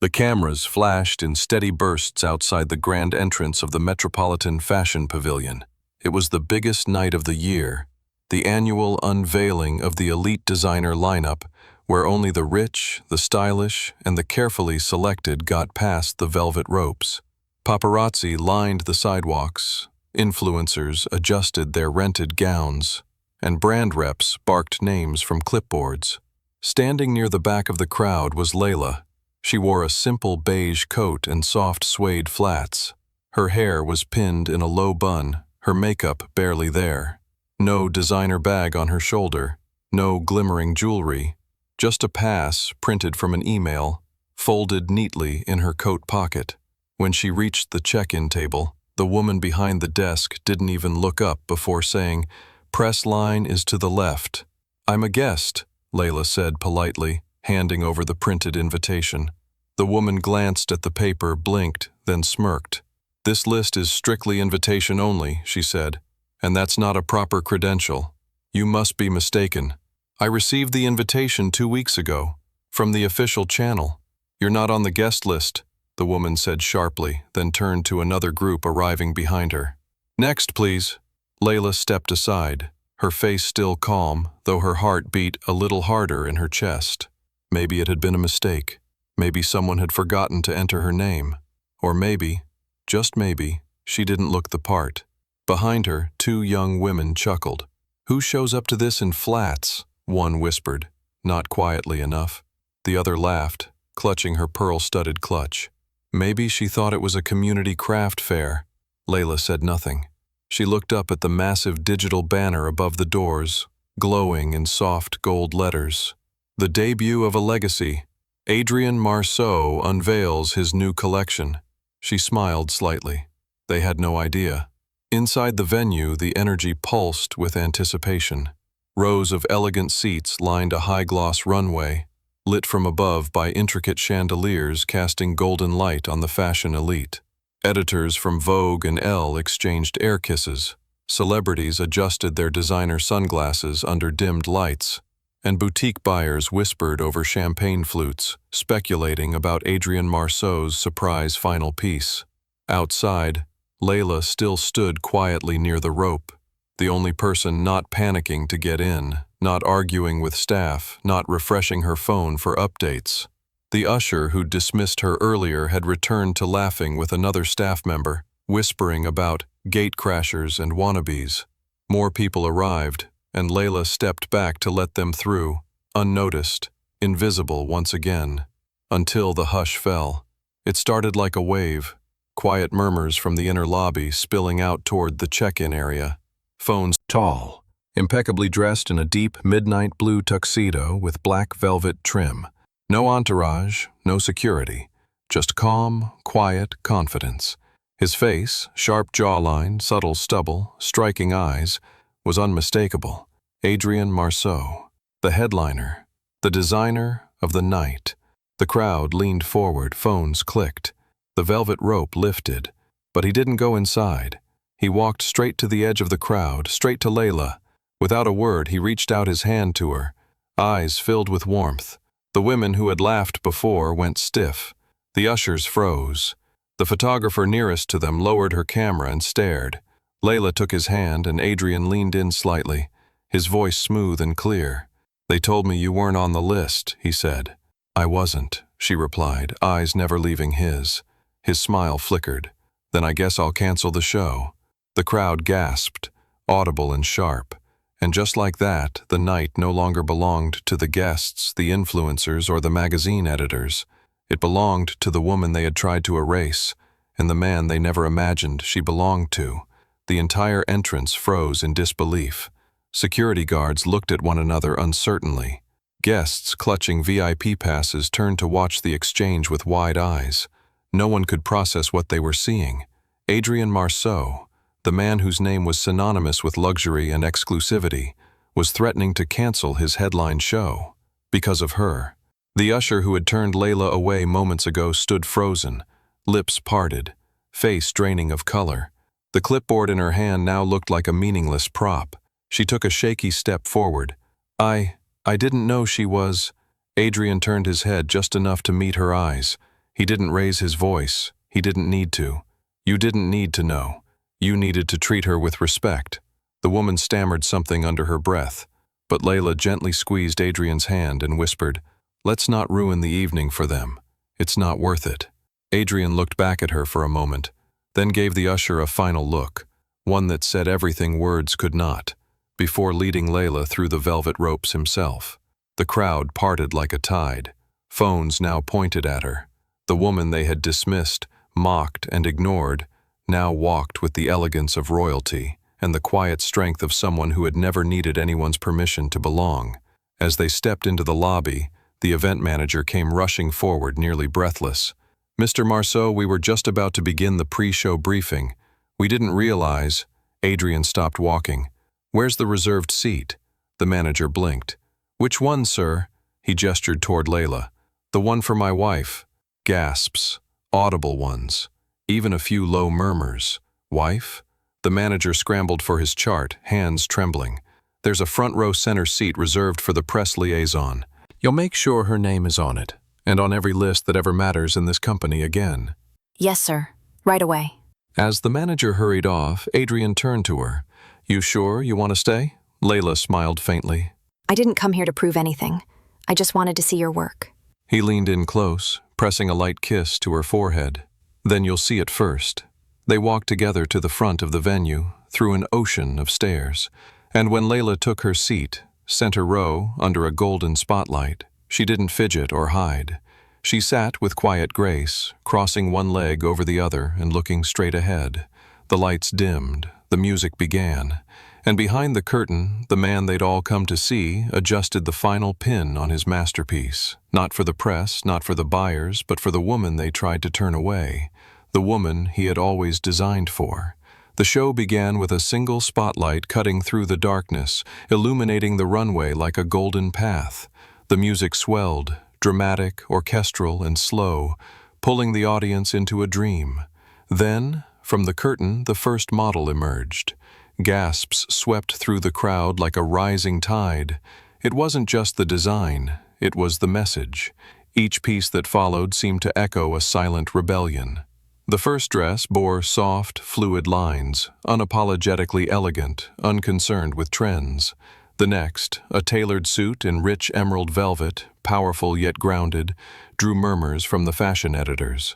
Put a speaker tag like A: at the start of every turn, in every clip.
A: The cameras flashed in steady bursts outside the grand entrance of the Metropolitan Fashion Pavilion. It was the biggest night of the year, the annual unveiling of the elite designer lineup, where only the rich, the stylish, and the carefully selected got past the velvet ropes. Paparazzi lined the sidewalks, influencers adjusted their rented gowns, and brand reps barked names from clipboards. Standing near the back of the crowd was Layla. She wore a simple beige coat and soft suede flats. Her hair was pinned in a low bun, her makeup barely there. No designer bag on her shoulder, no glimmering jewelry, just a pass printed from an email, folded neatly in her coat pocket. When she reached the check-in table, the woman behind the desk didn't even look up before saying, "Press line is to the left." "I'm a guest," Layla said politely, handing over the printed invitation. The woman glanced at the paper, blinked, then smirked. "This list is strictly invitation only," she said, "and that's not a proper credential. You must be mistaken. I received the invitation 2 weeks ago, from the official channel. You're not on the guest list," the woman said sharply, then turned to another group arriving behind her. "Next, please." Layla stepped aside, her face still calm, though her heart beat a little harder in her chest. Maybe it had been a mistake. Maybe someone had forgotten to enter her name. Or maybe, just maybe, she didn't look the part. Behind her, 2 young women chuckled. "Who shows up to this in flats?" one whispered, not quietly enough. The other laughed, clutching her pearl-studded clutch. Maybe she thought it was a community craft fair. Layla said nothing. She looked up at the massive digital banner above the doors, glowing in soft gold letters. "The debut of a legacy. Adrien Marceau unveils his new collection." She smiled slightly. They had no idea. Inside the venue, the energy pulsed with anticipation. Rows of elegant seats lined a high-gloss runway, lit from above by intricate chandeliers casting golden light on the fashion elite. Editors from Vogue and Elle exchanged air kisses. Celebrities adjusted their designer sunglasses under dimmed lights, and boutique buyers whispered over champagne flutes, speculating about Adrien Marceau's surprise final piece. Outside, Layla still stood quietly near the rope, the only person not panicking to get in, not arguing with staff, not refreshing her phone for updates. The usher who dismissed her earlier had returned to laughing with another staff member, whispering about gatecrashers and wannabes. More people arrived, and Layla stepped back to let them through, unnoticed, invisible once again, until the hush fell. It started like a wave, quiet murmurs from the inner lobby spilling out toward the check-in area. Phones tall, impeccably dressed in a deep midnight blue tuxedo with black velvet trim. No entourage, no security, just calm, quiet confidence. His face, sharp jawline, subtle stubble, striking eyes, was unmistakable. Adrien Marceau, the headliner, the designer of the night. The crowd leaned forward, phones clicked. The velvet rope lifted, but he didn't go inside. He walked straight to the edge of the crowd, straight to Layla. Without a word, he reached out his hand to her, eyes filled with warmth. The women who had laughed before went stiff. The ushers froze. The photographer nearest to them lowered her camera and stared. Layla took his hand and Adrien leaned in slightly, his voice smooth and clear. "They told me you weren't on the list," he said. "I wasn't," she replied, eyes never leaving his. His smile flickered. "Then I guess I'll cancel the show." The crowd gasped, audible and sharp. And just like that, the night no longer belonged to the guests, the influencers, or the magazine editors. It belonged to the woman they had tried to erase, and the man they never imagined she belonged to. The entire entrance froze in disbelief. Security guards looked at one another uncertainly. Guests clutching VIP passes turned to watch the exchange with wide eyes. No one could process what they were seeing. Adrien Marceau, the man whose name was synonymous with luxury and exclusivity, was threatening to cancel his headline show. Because of her. The usher who had turned Layla away moments ago stood frozen, lips parted, face draining of color. The clipboard in her hand now looked like a meaningless prop. She took a shaky step forward. I didn't know she was." Adrien turned his head just enough to meet her eyes. He didn't raise his voice. He didn't need to. You didn't need to know. You needed to treat her with respect. The woman stammered something under her breath, but Layla gently squeezed Adrian's hand and whispered, "Let's not ruin the evening for them. It's not worth it." Adrian looked back at her for a moment, then gave the usher a final look, one that said everything words could not, before leading Layla through the velvet ropes himself. The crowd parted like a tide. Phones now pointed at her. The woman they had dismissed, mocked, and ignored now walked with the elegance of royalty and the quiet strength of someone who had never needed anyone's permission to belong. As they stepped into the lobby, the event manager came rushing forward, nearly breathless. "Mr. Marceau, we were just about to begin the pre-show briefing. We didn't realize—" Adrian stopped walking. "Where's the reserved seat?" The manager blinked. "Which one, sir?" He gestured toward Layla. "The one for my wife." Gasps, audible ones, even a few low murmurs. "Wife?" The manager scrambled for his chart, hands trembling. "There's a front row center seat reserved for the press liaison. You'll make sure her name is on it, and on every list that ever matters in this company again."
B: "Yes, sir. Right away."
A: As the manager hurried off, Adrian turned to her. "You sure you want to stay?" Layla smiled faintly.
B: "I didn't come here to prove anything. I just wanted to see your work."
A: He leaned in close, pressing a light kiss to her forehead. "Then you'll see it first." They walked together to the front of the venue, through an ocean of stairs. And when Layla took her seat, center row, under a golden spotlight, she didn't fidget or hide. She sat with quiet grace, crossing one leg over the other and looking straight ahead. The lights dimmed, the music began, and behind the curtain, the man they'd all come to see adjusted the final pin on his masterpiece. Not for the press, not for the buyers, but for the woman they tried to turn away. The woman he had always designed for. The show began with a single spotlight cutting through the darkness, illuminating the runway like a golden path. The music swelled, dramatic, orchestral, and slow, pulling the audience into a dream. Then, from the curtain, the first model emerged. Gasps swept through the crowd like a rising tide. It wasn't just the design, it was the message. Each piece that followed seemed to echo a silent rebellion. The first dress bore soft, fluid lines, unapologetically elegant, unconcerned with trends. The next, a tailored suit in rich emerald velvet, powerful yet grounded, drew murmurs from the fashion editors.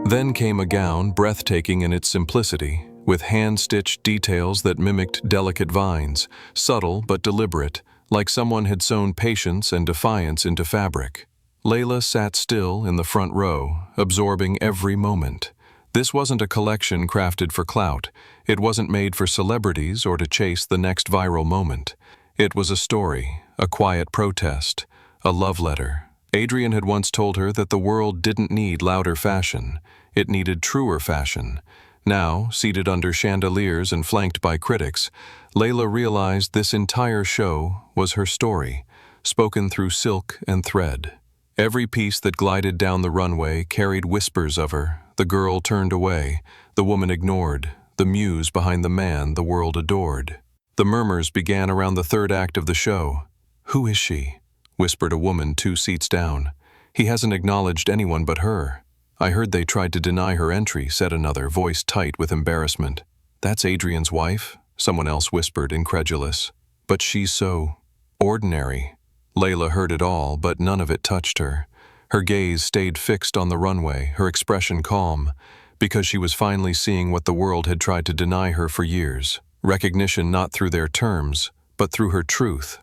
A: Then came a gown breathtaking in its simplicity, with hand-stitched details that mimicked delicate vines, subtle but deliberate, like someone had sewn patience and defiance into fabric. Layla sat still in the front row, absorbing every moment. This wasn't a collection crafted for clout. It wasn't made for celebrities or to chase the next viral moment. It was a story, a quiet protest, a love letter. Adrian had once told her that the world didn't need louder fashion. It needed truer fashion. Now, seated under chandeliers and flanked by critics, Layla realized this entire show was her story, spoken through silk and thread. Every piece that glided down the runway carried whispers of her. The girl turned away, the woman ignored, the muse behind the man the world adored. The murmurs began around the third act of the show. "Who is she?" whispered a woman 2 seats down. "He hasn't acknowledged anyone but her." "I heard they tried to deny her entry," said another, voice tight with embarrassment. "That's Adrian's wife," someone else whispered, incredulous. "But she's so ordinary." Layla heard it all, but none of it touched her. Her gaze stayed fixed on the runway, her expression calm, because she was finally seeing what the world had tried to deny her for years. Recognition not through their terms, but through her truth.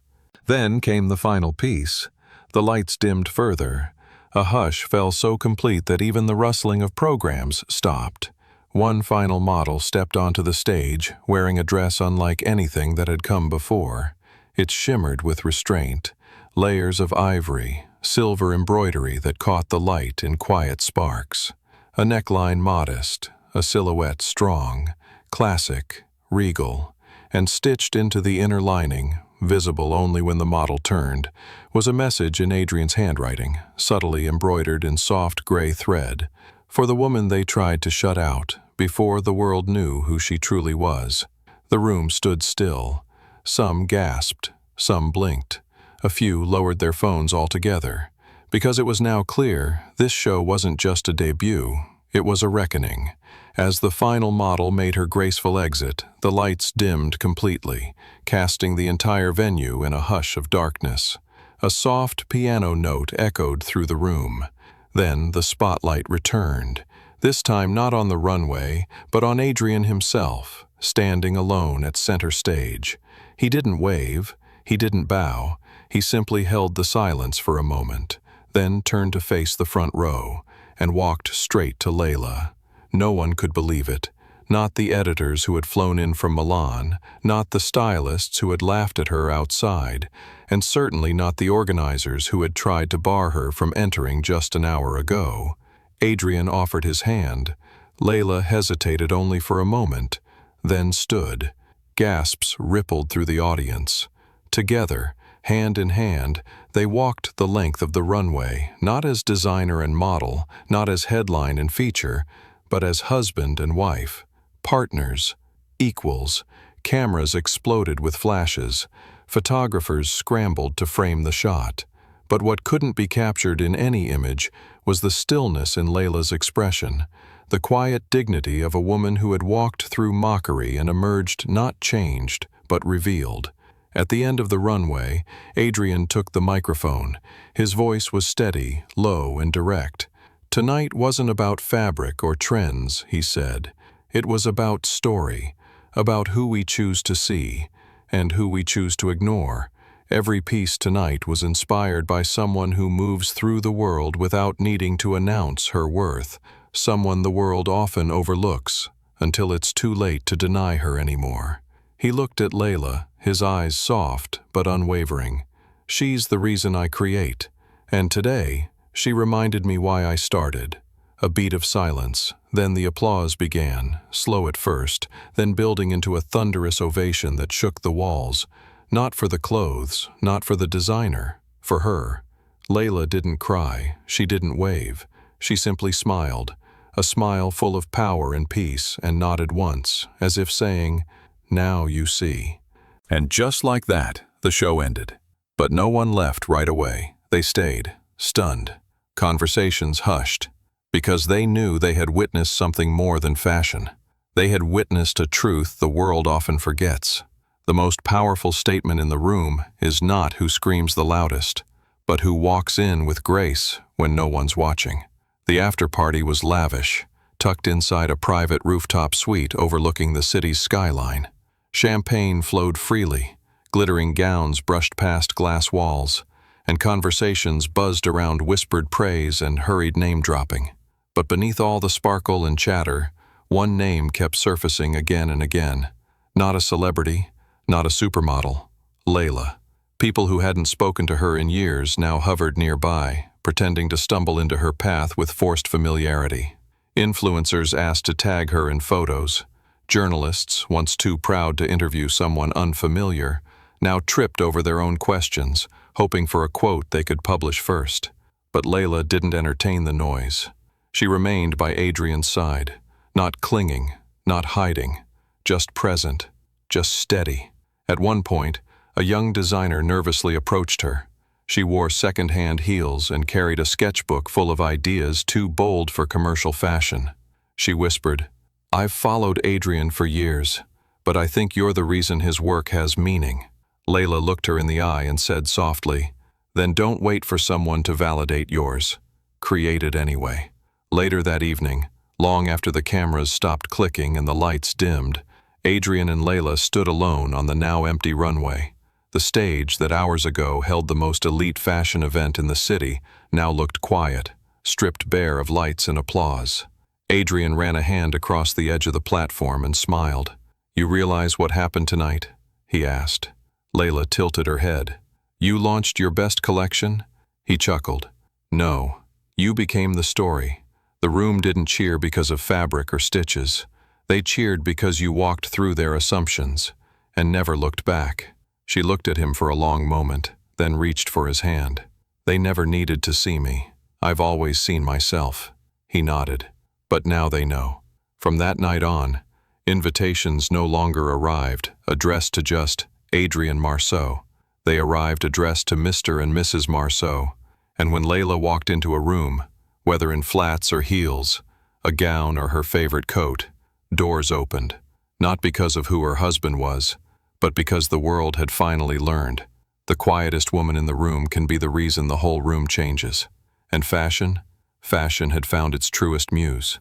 A: Then came the final piece. The lights dimmed further. A hush fell so complete that even the rustling of programs stopped. One final model stepped onto the stage, wearing a dress unlike anything that had come before. It shimmered with restraint. Layers of ivory, silver embroidery that caught the light in quiet sparks. A neckline modest, a silhouette strong, classic, regal, and stitched into the inner lining, visible only when the model turned, was a message in Adrian's handwriting, subtly embroidered in soft gray thread, for the woman they tried to shut out before the world knew who she truly was. The room stood still. Some gasped, some blinked. A few lowered their phones altogether, because it was now clear this show wasn't just a debut, it was a reckoning. As the final model made her graceful exit, the lights dimmed completely, casting the entire venue in a hush of darkness. A soft piano note echoed through the room. Then the spotlight returned, this time not on the runway, but on Adrian himself, standing alone at center stage. He didn't wave, he didn't bow, he simply held the silence for a moment, then turned to face the front row, and walked straight to Layla. No one could believe it. Not the editors who had flown in from Milan, not the stylists who had laughed at her outside, and certainly not the organizers who had tried to bar her from entering just an hour ago. Adrian offered his hand. Layla hesitated only for a moment, then stood. Gasps rippled through the audience. Together, hand in hand, they walked the length of the runway, not as designer and model, not as headline and feature, but as husband and wife. Partners, equals. Cameras exploded with flashes. Photographers scrambled to frame the shot. But what couldn't be captured in any image was the stillness in Layla's expression, the quiet dignity of a woman who had walked through mockery and emerged not changed, but revealed. At the end of the runway, Adrian took the microphone. His voice was steady, low, and direct. "Tonight wasn't about fabric or trends," he said. "It was about story, about who we choose to see, and who we choose to ignore. Every piece tonight was inspired by someone who moves through the world without needing to announce her worth, someone the world often overlooks, until it's too late to deny her anymore." He looked at Layla, his eyes soft but unwavering. "She's the reason I create, and today, she reminded me why I started." A beat of silence, then the applause began, slow at first, then building into a thunderous ovation that shook the walls. Not for the clothes, not for the designer, for her. Layla didn't cry, she didn't wave. She simply smiled, a smile full of power and peace, and nodded once, as if saying, "Now you see." And just like that, the show ended. But no one left right away. They stayed, stunned. Conversations hushed, because they knew they had witnessed something more than fashion. They had witnessed a truth the world often forgets. The most powerful statement in the room is not who screams the loudest, but who walks in with grace when no one's watching. The after-party was lavish, tucked inside a private rooftop suite overlooking the city's skyline. Champagne flowed freely, glittering gowns brushed past glass walls, and conversations buzzed around whispered praise and hurried name-dropping. But beneath all the sparkle and chatter, one name kept surfacing again and again. Not a celebrity, not a supermodel. Layla. People who hadn't spoken to her in years now hovered nearby, pretending to stumble into her path with forced familiarity. Influencers asked to tag her in photos. Journalists, once too proud to interview someone unfamiliar, now tripped over their own questions, hoping for a quote they could publish first. But Layla didn't entertain the noise. She remained by Adrian's side, not clinging, not hiding, just present, just steady. At one point, a young designer nervously approached her. She wore second-hand heels and carried a sketchbook full of ideas too bold for commercial fashion. She whispered, "I've followed Adrian for years, but I think you're the reason his work has meaning." Layla looked her in the eye and said softly, "Then don't wait for someone to validate yours. Create it anyway." Later that evening, long after the cameras stopped clicking and the lights dimmed, Adrian and Layla stood alone on the now empty runway. The stage that hours ago held the most elite fashion event in the city now looked quiet, stripped bare of lights and applause. Adrian ran a hand across the edge of the platform and smiled. "You realize what happened tonight?" he asked. Layla tilted her head. "You launched your best collection?" He chuckled. "No, you became the story. The room didn't cheer because of fabric or stitches. They cheered because you walked through their assumptions and never looked back." She looked at him for a long moment, then reached for his hand. "They never needed to see me. I've always seen myself." He nodded. "But now they know." From that night on, invitations no longer arrived, addressed to just Adrian Marceau. They arrived addressed to Mr. and Mrs. Marceau, and when Layla walked into a room, whether in flats or heels, a gown or her favorite coat, doors opened, not because of who her husband was, but because the world had finally learned. The quietest woman in the room can be the reason the whole room changes. And fashion had found its truest muse.